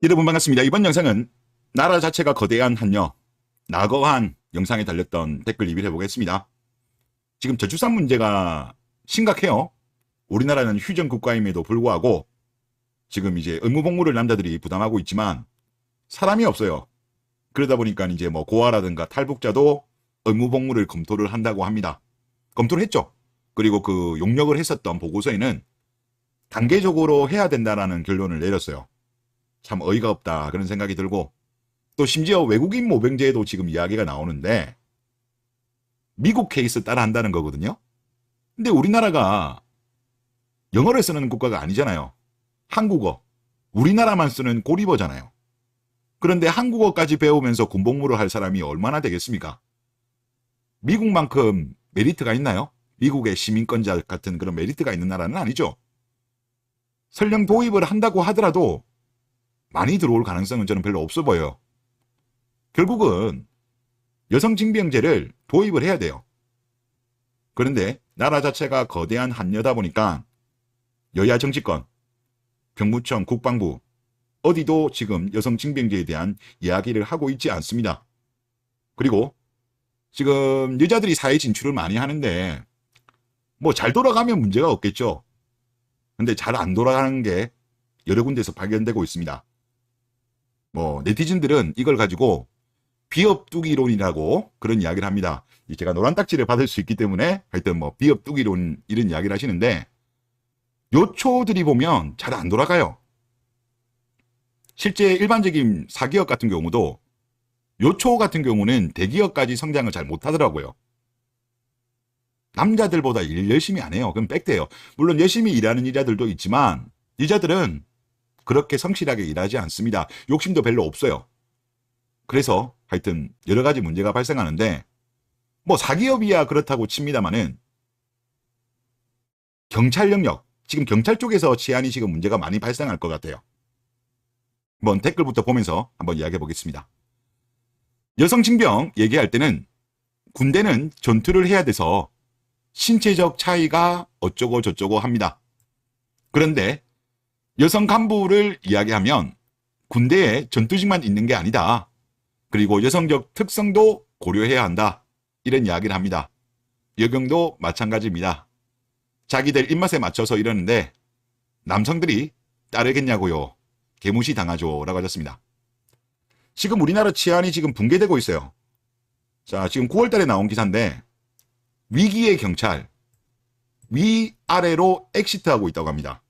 여러분 반갑습니다. 이번 영상은 나라 자체가 거대한 한여, 낙어한 영상에 달렸던 댓글 리뷰를 해보겠습니다. 지금 저출산 문제가 심각해요. 우리나라는 휴전 국가임에도 불구하고 지금 이제 의무복무를 남자들이 부담하고 있지만 사람이 없어요. 그러다 보니까 이제 뭐 고아라든가 탈북자도 의무복무를 검토를 한다고 합니다. 검토를 했죠. 그리고 그 용역을 했었던 보고서에는 단계적으로 해야 된다라는 결론을 내렸어요. 참 어이가 없다 그런 생각이 들고, 또 심지어 외국인 모병제에도 지금 이야기가 나오는데 미국 케이스 따라 한다는 거거든요. 근데 우리나라가 영어를 쓰는 국가가 아니잖아요. 한국어, 우리나라만 쓰는 고리버잖아요. 그런데 한국어까지 배우면서 군복무를 할 사람이 얼마나 되겠습니까? 미국만큼 메리트가 있나요? 미국의 시민권자 같은 그런 메리트가 있는 나라는 아니죠. 설령 도입을 한다고 하더라도 많이 들어올 가능성은 저는 별로 없어 보여요. 결국은 여성징병제를 도입을 해야 돼요. 그런데 나라 자체가 거대한 한여다 보니까 여야 정치권, 병무청, 국방부 어디도 지금 여성징병제에 대한 이야기를 하고 있지 않습니다. 그리고 지금 여자들이 사회 진출을 많이 하는데 뭐 잘 돌아가면 문제가 없겠죠. 근데 잘 안 돌아가는 게 여러 군데서 발견되고 있습니다. 뭐 네티즌들은 이걸 가지고 비업뚜기론이라고 그런 이야기를 합니다. 제가 노란 딱지를 받을 수 있기 때문에 하여튼 뭐 비업뚜기론 이런 이야기를 하시는데, 요초들이 보면 잘 안 돌아가요. 실제 일반적인 사기업 같은 경우도 요초 같은 경우는 대기업까지 성장을 잘 못하더라고요. 남자들보다 일 열심히 안 해요. 그럼 빽대요. 물론 열심히 일하는 여자들도 있지만 여자들은 그렇게 성실하게 일하지 않습니다. 욕심도 별로 없어요. 그래서 하여튼 여러 가지 문제가 발생하는데, 뭐 사기업이야 그렇다고 칩니다마는 경찰 영역, 지금 경찰 쪽에서 치안이 지금 문제가 많이 발생할 것 같아요. 한번 댓글부터 보면서 한번 이야기해 보겠습니다. 여성징병 얘기할 때는 군대는 전투를 해야 돼서 신체적 차이가 어쩌고 저쩌고 합니다. 그런데 여성 간부를 이야기하면 군대에 전투직만 있는 게 아니다. 그리고 여성적 특성도 고려해야 한다. 이런 이야기를 합니다. 여경도 마찬가지입니다. 자기들 입맛에 맞춰서 이러는데 남성들이 따르겠냐고요. 개무시 당하죠. 라고 하셨습니다. 지금 우리나라 치안이 지금 붕괴되고 있어요. 자, 지금 9월 달에 나온 기사인데 위기의 경찰, 위아래로 엑시트하고 있다고 합니다.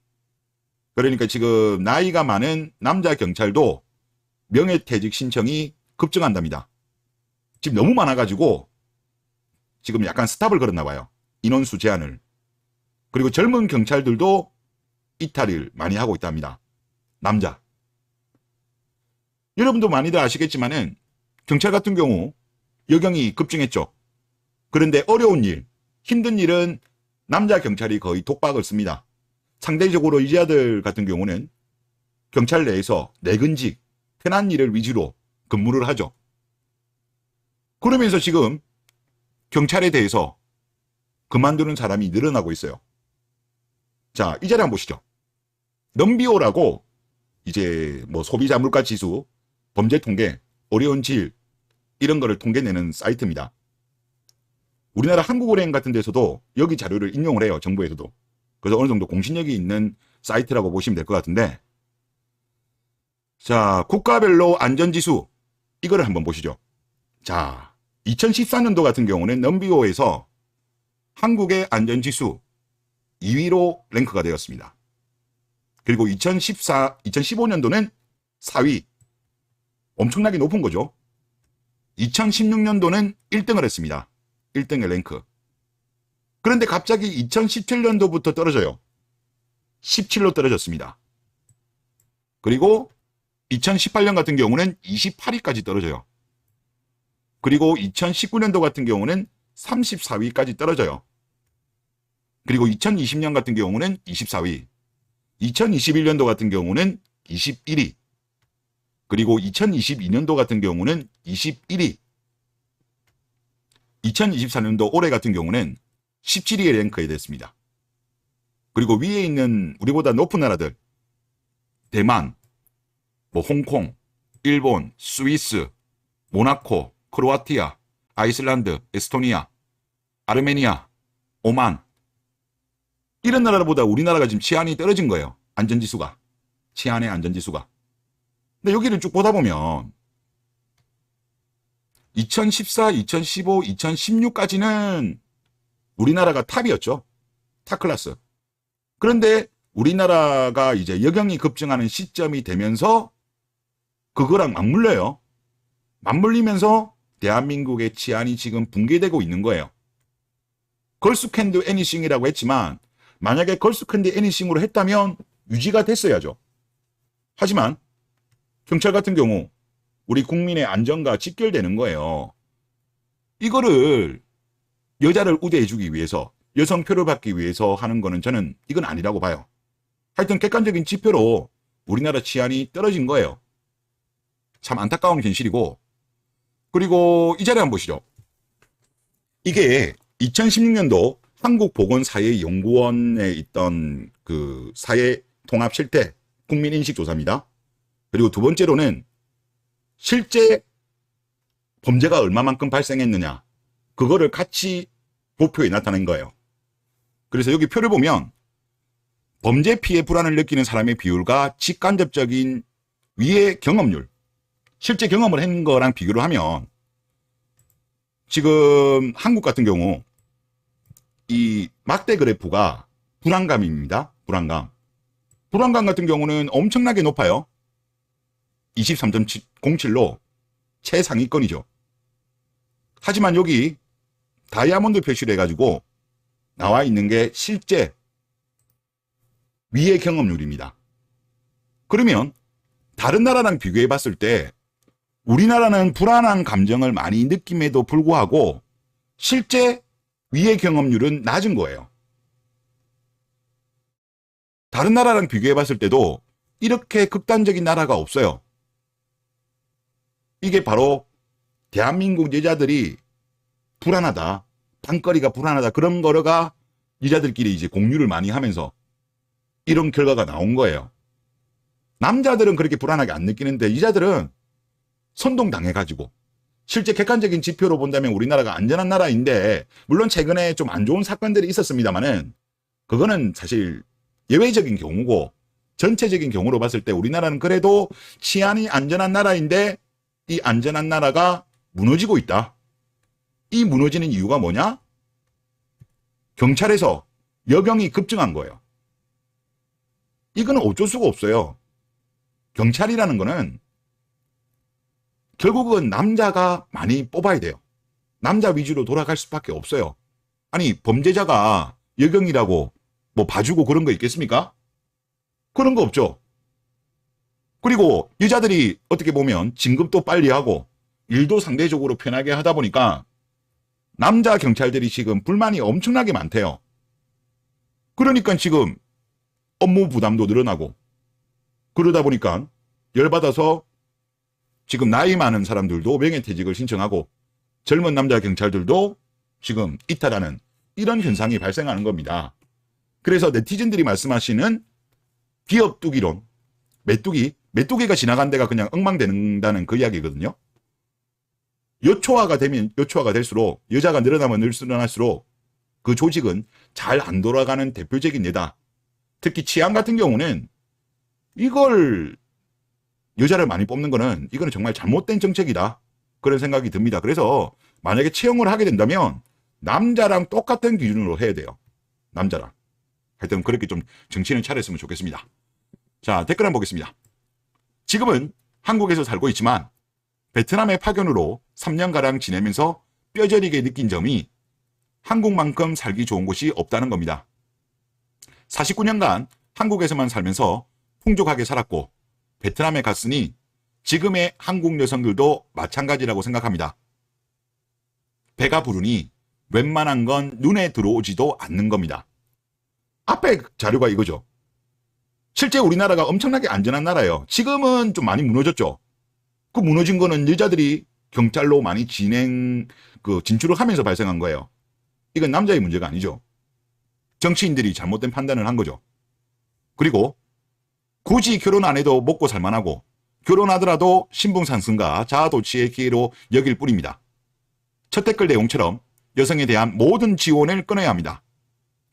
그러니까 지금 나이가 많은 남자 경찰도 명예퇴직 신청이 급증한답니다. 지금 너무 많아가지고 지금 약간 스탑을 걸었나 봐요. 인원수 제한을. 그리고 젊은 경찰들도 이탈을 많이 하고 있답니다. 남자. 여러분도 많이들 아시겠지만은 경찰 같은 경우 여경이 급증했죠. 그런데 어려운 일, 힘든 일은 남자 경찰이 거의 독박을 씁니다. 상대적으로 여자들 같은 경우는 경찰 내에서 내근직, 편한 일을 위주로 근무를 하죠. 그러면서 지금 경찰에 대해서 그만두는 사람이 늘어나고 있어요. 자, 이 자리 한번 보시죠. 넘비오라고 이제 뭐 소비자 물가 지수, 범죄 통계, 어려운 질 이런 거를 통계내는 사이트입니다. 우리나라 한국은행 같은 데서도 여기 자료를 인용을 해요. 정부에서도. 그래서 어느 정도 공신력이 있는 사이트라고 보시면 될 것 같은데, 자, 국가별로 안전지수 이거를 한번 보시죠. 자, 2014년도 같은 경우는 넘비오에서 한국의 안전지수 2위로 랭크가 되었습니다. 그리고 2015년도는 4위. 엄청나게 높은 거죠. 2016년도는 1등을 했습니다. 1등의 랭크. 그런데 갑자기 2017년도부터 떨어져요. 17로 떨어졌습니다. 그리고 2018년 같은 경우는 28위까지 떨어져요. 그리고 2019년도 같은 경우는 34위까지 떨어져요. 그리고 2020년 같은 경우는 24위. 2021년도 같은 경우는 21위. 그리고 2022년도 같은 경우는 21위. 2024년도 올해 같은 경우는 17위에 랭크해 됐습니다. 그리고 위에 있는 우리보다 높은 나라들, 대만, 뭐 홍콩, 일본, 스위스, 모나코, 크로아티아, 아이슬란드, 에스토니아, 아르메니아, 오만, 이런 나라보다 우리나라가 지금 치안이 떨어진 거예요. 안전지수가. 치안의 안전지수가. 근데 여기를 쭉 보다 보면 2014, 2015, 2016까지는 우리나라가 탑이었죠. 탑 클래스. 그런데 우리나라가 이제 여경이 급증하는 시점이 되면서 그거랑 맞물려요. 맞물리면서 대한민국의 치안이 지금 붕괴되고 있는 거예요. 걸스 캔드 애니싱이라고 했지만 만약에 걸스 캔드 애니싱으로 했다면 유지가 됐어야죠. 하지만 경찰 같은 경우 우리 국민의 안전과 직결되는 거예요. 이거를 여자를 우대해주기 위해서 여성 표를 받기 위해서 하는 거는 저는 이건 아니라고 봐요. 하여튼 객관적인 지표로 우리나라 치안이 떨어진 거예요. 참 안타까운 현실이고, 그리고 이 자리 한번 보시죠. 이게 2016년도 한국보건사회연구원에 있던 그 사회 통합 실태 국민인식 조사입니다. 그리고 두 번째로는 실제 범죄가 얼마만큼 발생했느냐, 그거를 같이 도표에 나타낸 거예요. 그래서 여기 표를 보면 범죄 피해 불안을 느끼는 사람의 비율과 직간접적인 위해 경험률, 실제 경험을 한 거랑 비교를 하면 지금 한국 같은 경우 이 막대 그래프가 불안감입니다. 불안감 같은 경우는 엄청나게 높아요. 23.07로 최상위권이죠. 하지만 여기 다이아몬드 표시를 해가지고 나와 있는 게 실제 위해 경험률입니다. 그러면 다른 나라랑 비교해 봤을 때 우리나라는 불안한 감정을 많이 느낌에도 불구하고 실제 위해 경험률은 낮은 거예요. 다른 나라랑 비교해 봤을 때도 이렇게 극단적인 나라가 없어요. 이게 바로 대한민국 여자들이 불안하다, 방거리가 불안하다, 그런 거가 여자들끼리 이제 공유를 많이 하면서 이런 결과가 나온 거예요. 남자들은 그렇게 불안하게 안 느끼는데 여자들은 선동당해가지고, 실제 객관적인 지표로 본다면 우리나라가 안전한 나라인데, 물론 최근에 좀 안 좋은 사건들이 있었습니다만은 그거는 사실 예외적인 경우고, 전체적인 경우로 봤을 때 우리나라는 그래도 치안이 안전한 나라인데 이 안전한 나라가 무너지고 있다. 이 무너지는 이유가 뭐냐? 경찰에서 여경이 급증한 거예요. 이거는 어쩔 수가 없어요. 경찰이라는 거는 결국은 남자가 많이 뽑아야 돼요. 남자 위주로 돌아갈 수밖에 없어요. 아니, 범죄자가 여경이라고 뭐 봐주고 그런 거 있겠습니까? 그런 거 없죠. 그리고 여자들이 어떻게 보면 진급도 빨리 하고 일도 상대적으로 편하게 하다 보니까 남자 경찰들이 지금 불만이 엄청나게 많대요. 그러니까 지금 업무 부담도 늘어나고, 그러다 보니까 열받아서 지금 나이 많은 사람들도 명예퇴직을 신청하고 젊은 남자 경찰들도 지금 이탈하는 이런 현상이 발생하는 겁니다. 그래서 네티즌들이 말씀하시는 기업뚜기론, 메뚜기가 지나간 데가 그냥 엉망된다는 그 이야기거든요. 여초화가 될수록, 여자가 늘어나면 늘어날수록 그 조직은 잘 안 돌아가는 대표적인 예다. 특히 치안 같은 경우는 이걸 여자를 많이 뽑는 거는 이거는 정말 잘못된 정책이다, 그런 생각이 듭니다. 그래서 만약에 채용을 하게 된다면 남자랑 똑같은 기준으로 해야 돼요. 남자랑. 하여튼 그렇게 좀 정신을 차렸으면 좋겠습니다. 자, 댓글 한번 보겠습니다. 지금은 한국에서 살고 있지만 베트남의 파견으로 3년가량 지내면서 뼈저리게 느낀 점이 한국만큼 살기 좋은 곳이 없다는 겁니다. 49년간 한국에서만 살면서 풍족하게 살았고 베트남에 갔으니 지금의 한국 여성들도 마찬가지라고 생각합니다. 배가 부르니 웬만한 건 눈에 들어오지도 않는 겁니다. 앞에 자료가 이거죠. 실제 우리나라가 엄청나게 안전한 나라예요. 지금은 좀 많이 무너졌죠. 그 무너진 거는 여자들이 경찰로 많이 진출을 하면서 발생한 거예요. 이건 남자의 문제가 아니죠. 정치인들이 잘못된 판단을 한 거죠. 그리고 굳이 결혼 안 해도 먹고 살만하고 결혼하더라도 신분 상승과 자아도취의 기회로 여길 뿐입니다. 첫 댓글 내용처럼 여성에 대한 모든 지원을 끊어야 합니다.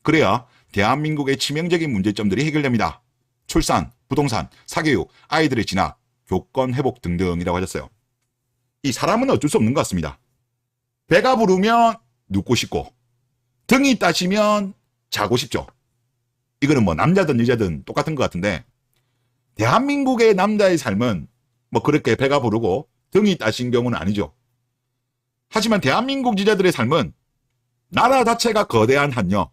그래야 대한민국의 치명적인 문제점들이 해결됩니다. 출산, 부동산, 사교육, 아이들의 진학, 교권 회복 등등이라고 하셨어요. 이 사람은 어쩔 수 없는 것 같습니다. 배가 부르면 눕고 싶고 등이 따시면 자고 싶죠. 이거는 뭐 남자든 여자든 똑같은 것 같은데 대한민국의 남자의 삶은 뭐 그렇게 배가 부르고 등이 따신 경우는 아니죠. 하지만 대한민국 여자들의 삶은 나라 자체가 거대한 한여,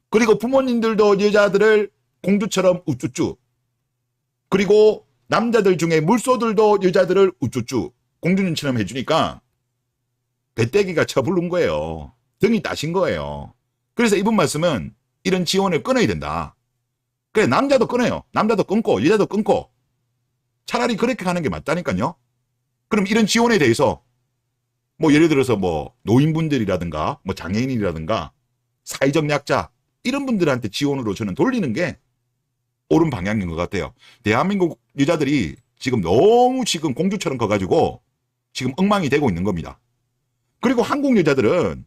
그리고 부모님들도 여자들을 공주처럼 우쭈쭈, 그리고 남자들 중에 물소들도 여자들을 우쭈쭈 공주님처럼 해주니까 배때기가 쳐부른 거예요. 등이 따신 거예요. 그래서 이분 말씀은 이런 지원을 끊어야 된다. 그래, 남자도 끊어요. 남자도 끊고 여자도 끊고 차라리 그렇게 가는 게 맞다니까요. 그럼 이런 지원에 대해서 뭐 예를 들어서 뭐 노인분들이라든가 뭐 장애인이라든가 사회적 약자 이런 분들한테 지원으로 저는 돌리는 게 옳은 방향인 것 같아요. 대한민국 여자들이 지금 너무 지금 공주처럼 커가지고 지금 엉망이 되고 있는 겁니다. 그리고 한국 여자들은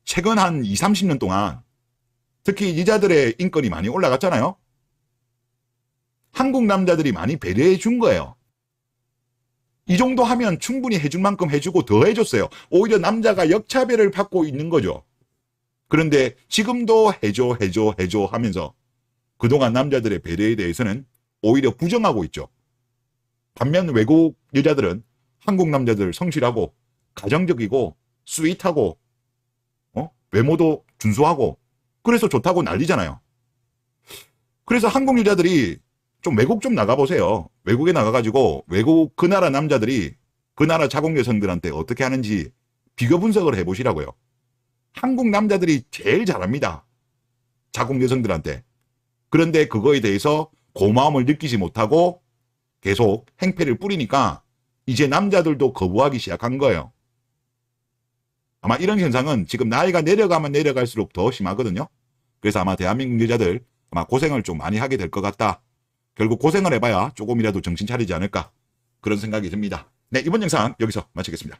최근 한 20, 30년 동안 특히 여자들의 인권이 많이 올라갔잖아요. 한국 남자들이 많이 배려해 준 거예요. 이 정도 하면 충분히 해줄 만큼 해주고 더 해줬어요. 오히려 남자가 역차별을 받고 있는 거죠. 그런데 지금도 해줘 하면서 그동안 남자들의 배려에 대해서는 오히려 부정하고 있죠. 반면 외국 여자들은 한국 남자들 성실하고 가정적이고 스윗하고 외모도 준수하고 그래서 좋다고 난리잖아요. 그래서 한국 여자들이 좀 외국 좀 나가보세요. 외국에 나가가지고 외국 그 나라 남자들이 그 나라 자국 여성들한테 어떻게 하는지 비교 분석을 해보시라고요. 한국 남자들이 제일 잘합니다. 자국 여성들한테. 그런데 그거에 대해서 고마움을 느끼지 못하고 계속 행패를 뿌리니까 이제 남자들도 거부하기 시작한 거예요. 아마 이런 현상은 지금 나이가 내려가면 내려갈수록 더 심하거든요. 그래서 아마 대한민국 여자들 아마 고생을 좀 많이 하게 될 것 같다. 결국 고생을 해봐야 조금이라도 정신 차리지 않을까 그런 생각이 듭니다. 네, 이번 영상 여기서 마치겠습니다.